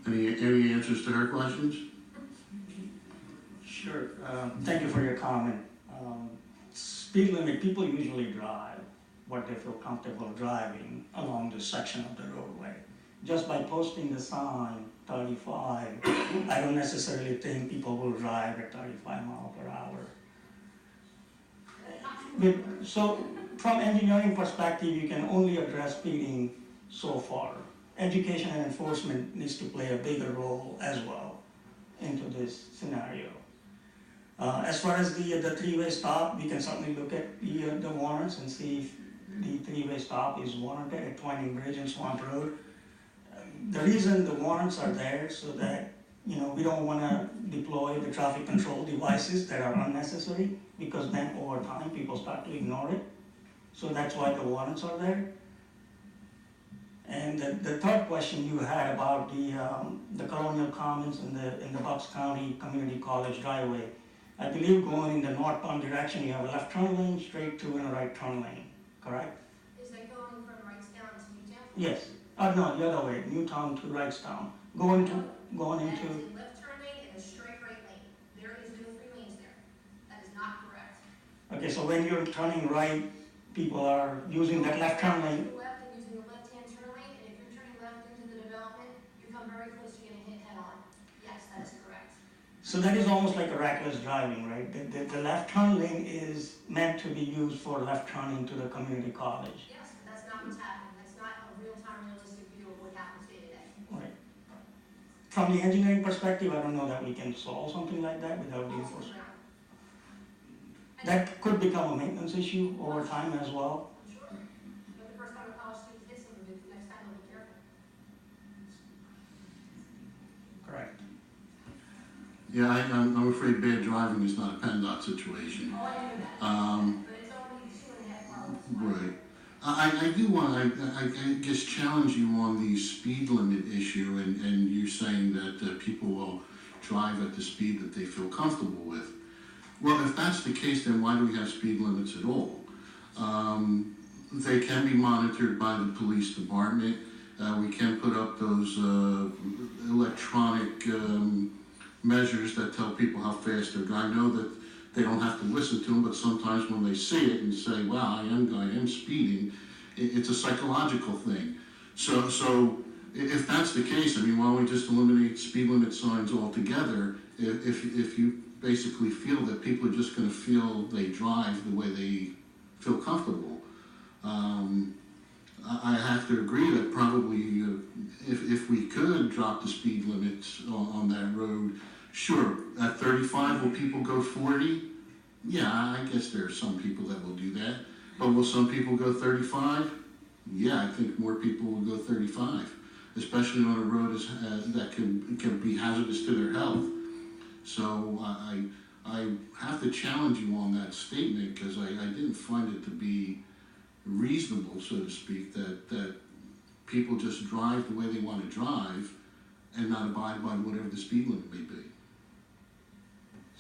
Any answers to her questions? Sure. Thank you for your comment. Speed limit, people usually drive what they feel comfortable driving along the section of the roadway. Just by posting the sign 35, I don't necessarily think people will drive at 35 miles per hour. So from engineering perspective, you can only address speeding so far. Education and enforcement needs to play a bigger role as well into this scenario. As far as the three-way stop, we can certainly look at the warrants and see if the three-way stop is warranted at Twining Bridge and Swamp Road. The reason the warrants are there so that we don't want to deploy the traffic control devices that are unnecessary, because then over time people start to ignore it. So that's why the warrants are there. And the third question you had about the Colonial Commons in the Bucks County Community College driveway, I believe going in the northbound direction, you have a left turn lane, straight to, and a right turn lane, correct? Is that going from Wrightstown to Newtown? Yes. No, the other way, Newtown to Wrightstown. Going into. That is a left turn lane and a straight right lane. There is no three lanes there. That is not correct. Okay, so when you're turning right, people are using that left turn lane. Left and using the left-hand turn lane, and if you're turning left into the development, you come very close to getting hit head-on. Yes, that is correct. So that is almost like a reckless driving, right? The left turn lane is meant to be used for left turning to the community college. Yes, but that's not what's happening. That's not a real-time, realistic view of what happens day to day. Right. From the engineering perspective, I don't know that we can solve something like that without the enforcement. That could become a maintenance issue over time as well. Sure. But the first time a college student hits somebody, the next time they'll be careful. Correct. Yeah, I'm afraid bad driving is not a PennDOT situation. Oh, I knew that. But it's only 2.5 miles. Right. I do want to, I guess, challenge you on the speed limit issue, and you're saying that people will drive at the speed that they feel comfortable with. Well, if that's the case, then why do we have speed limits at all? They can be monitored by the police department. We can put up those electronic measures that tell people how fast they're going. I know that they don't have to listen to them, but sometimes when they see it and say, wow, I am speeding, it's a psychological thing. So if that's the case, I mean, why don't we just eliminate speed limit signs altogether if you basically feel that people are just going to feel they drive the way they feel comfortable. I have to agree that probably if we could drop the speed limits on that road, sure, at 35, will people go 40? Yeah, I guess there are some people that will do that. But will some people go 35? Yeah, I think more people will go 35, especially on a road that can be hazardous to their health. So I have to challenge you on that statement, because I didn't find it to be reasonable, so to speak, that people just drive the way they want to drive and not abide by whatever the speed limit may be.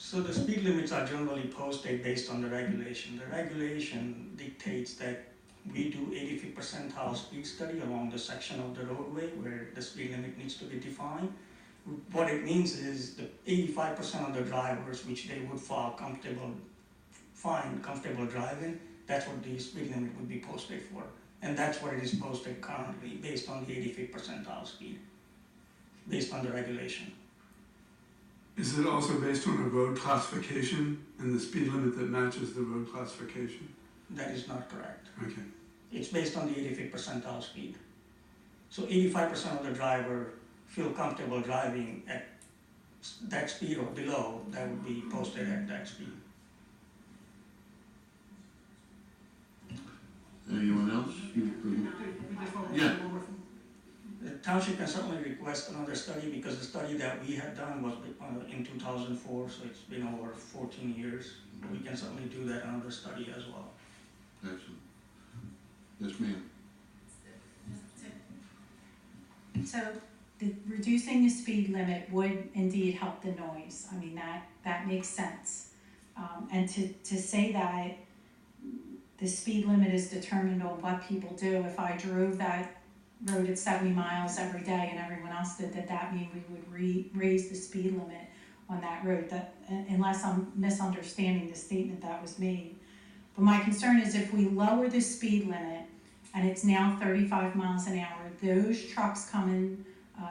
So the speed limits are generally posted based on the regulation. The regulation dictates that we do 85th percentile speed study along the section of the roadway where the speed limit needs to be defined. What it means is that 85% of the drivers, which they would find comfortable driving, that's what the speed limit would be posted for. And that's what it is posted currently, based on the 85th percentile speed, based on the regulation. Is it also based on a road classification and the speed limit that matches the road classification? That is not correct. Okay. It's based on the 85th percentile speed. So 85% of the driver feel comfortable driving at that speed or below, that would be posted at that speed. Anyone else? Yeah. The township can certainly request another study, because the study that we had done was in 2004, so it's been over 14 years. We can certainly do that another study as well. Excellent. Yes, ma'am. So reducing the speed limit would indeed help the noise. I mean, that makes sense. And to say that the speed limit is determined on what people do, if I drove that rode at 70 miles every day and everyone else did, that mean we would raise the speed limit on that road? That, unless I'm misunderstanding the statement that was made. But my concern is if we lower the speed limit and it's now 35 miles an hour, those trucks coming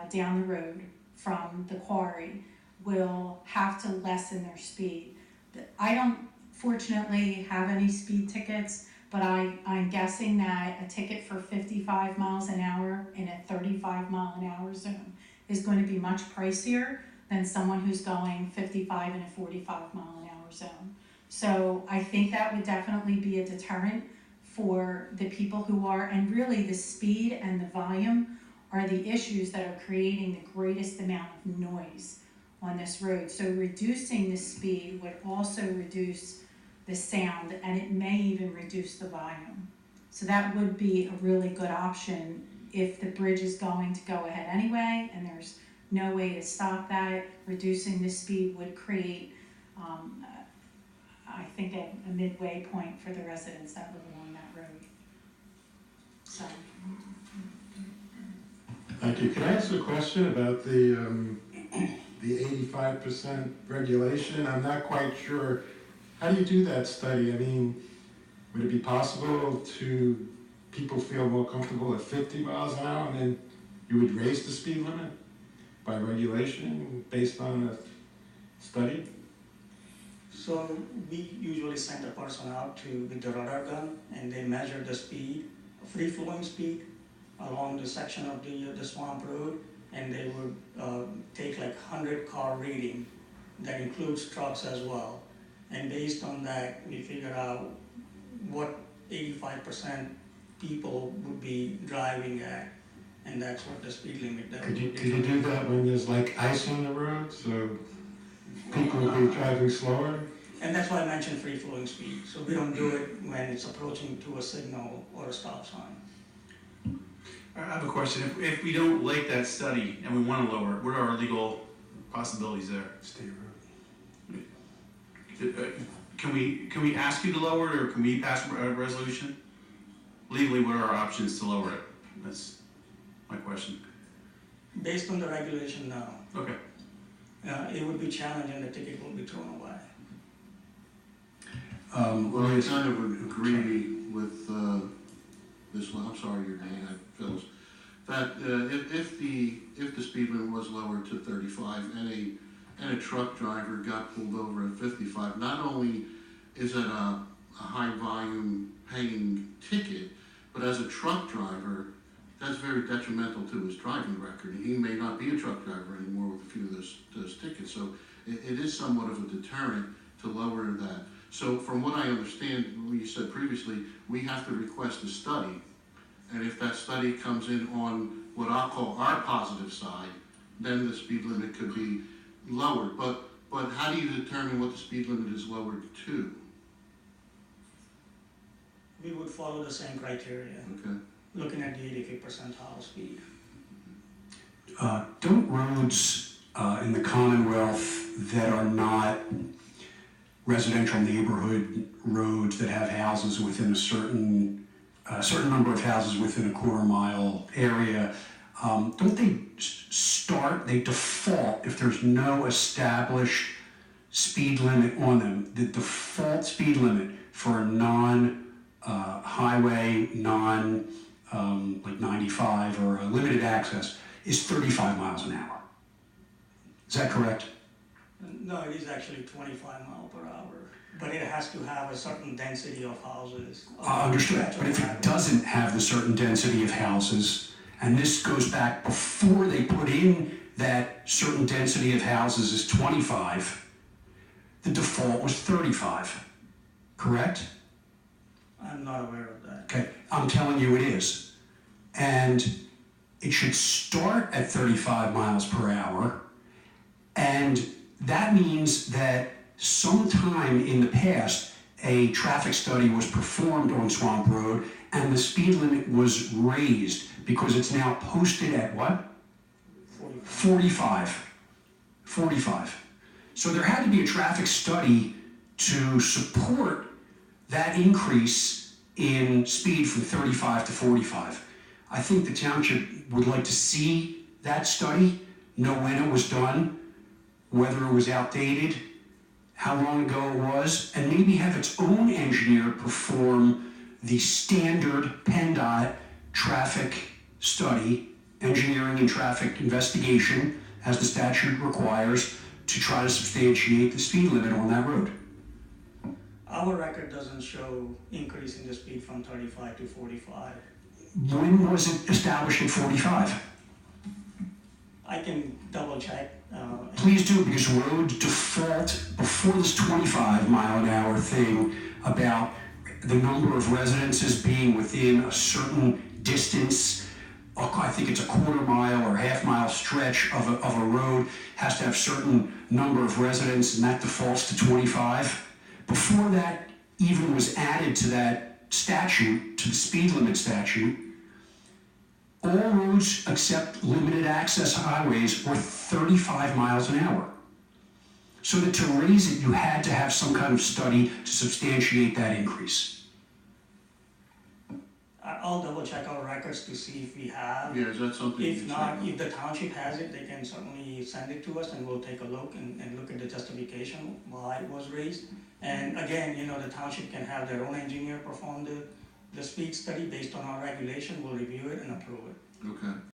down the road from the quarry will have to lessen their speed. I don't fortunately have any speed tickets, but I'm guessing that a ticket for 55 miles an hour in a 35 mile an hour zone is going to be much pricier than someone who's going 55 in a 45 mile an hour zone. So I think that would definitely be a deterrent for the people who are, and really the speed and the volume are the issues that are creating the greatest amount of noise on this road. So reducing the speed would also reduce the sound, and it may even reduce the volume. So that would be a really good option if the bridge is going to go ahead anyway and there's no way to stop that. Reducing the speed would create, I think, a midway point for the residents that live along that road. So. Thank you. Can I ask a question about the 85% regulation? I'm not quite sure. How do you do that study? I mean, would it be possible to people feel more comfortable at 50 miles an hour and then you would raise the speed limit by regulation based on a study? So we usually send a person out with the radar gun and they measure the speed, free flowing speed along the section of the swamp road, and they would take like 100 car reading that includes trucks as well. And based on that, we figure out what 85% people would be driving at, and that's what the speed limit that Could you do that when there's like ice on the road, so people would be driving slower? And that's why I mentioned free flowing speed. So we don't do it when it's approaching to a signal or a stop sign. I have a question. If we don't like that study and we want to lower it, what are our legal possibilities there? State road. Can we ask you to lower it, or can we pass a resolution? Legally, what are our options to lower it? That's my question. Based on the regulation now, Okay. it would be challenged and the ticket will be thrown away. Well, I kind of would agree with this one. I'm sorry, your name, Phyllis. That if the speed limit was lowered to 35 and a truck driver got pulled over at 55, not only is it a high volume paying ticket, but as a truck driver, that's very detrimental to his driving record. And he may not be a truck driver anymore with a few of those tickets. So it is somewhat of a deterrent to lower that. So from what I understand, what you said previously, we have to request a study. And if that study comes in on what I'll call our positive side, then the speed limit could be lowered. But how do you determine what the speed limit is lowered to? We would follow the same criteria, Okay. looking at the 85th percentile speed. Don't roads in the Commonwealth that are not residential neighborhood roads that have houses within a certain number of houses within a quarter-mile area, don't they default, if there's no established speed limit on them, the default speed limit for a non-highway, like 95 or a limited access is 35 miles an hour. Is that correct? No, it is actually 25 miles per hour, but it has to have a certain density of houses. Understood, but if it doesn't have the certain density of houses, and this goes back before they put in that certain density of houses is 25, the default was 35, correct? I'm not aware of that. Okay, I'm telling you it is. And it should start at 35 miles per hour, and that means that sometime in the past, a traffic study was performed on Swamp Road and the speed limit was raised because it's now posted at what? 45. So there had to be a traffic study to support that increase in speed from 35 to 45. I think the township would like to see that study, know when it was done, whether it was outdated, how long ago it was, and maybe have its own engineer perform the standard PennDOT traffic study, engineering and traffic investigation, as the statute requires, to try to substantiate the speed limit on that road. Our record doesn't show increasing the speed from 35 to 45. When was it established at 45? I can double check. Please do, because road default, before this 25 mile an hour thing about the number of residences being within a certain distance, I think it's a quarter mile or half mile stretch of a road, has to have certain number of residents, and that defaults to 25. Before that even was added to that statute, to the speed limit statute, all roads except limited access highways were 35 miles an hour. So that to raise it, you had to have some kind of study to substantiate that increase. I'll double check our records to see if we have. Yeah, is that something you If check not, on? if the township has it, they can certainly send it to us and we'll take a look and look at the justification why it was raised. And again, the township can have their own engineer perform the speed study based on our regulation, we'll review it and approve it. Okay.